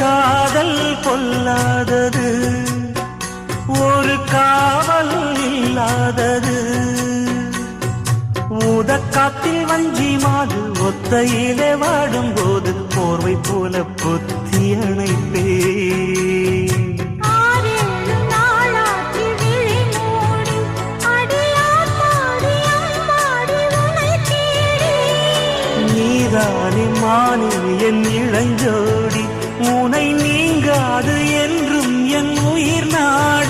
காதல் பொல்லாதது, ஒரு காவல் இல்லாதது. ஊதக்காத்தில் வஞ்சி மாது ஒத்தையிலே வாடும்போது போர்வை போல பொத்தி அணைப்பே. நீதானே மானே என் இளஞ்சோடி, உனை நீங்காது என்றும் என் உயிர் நாடி.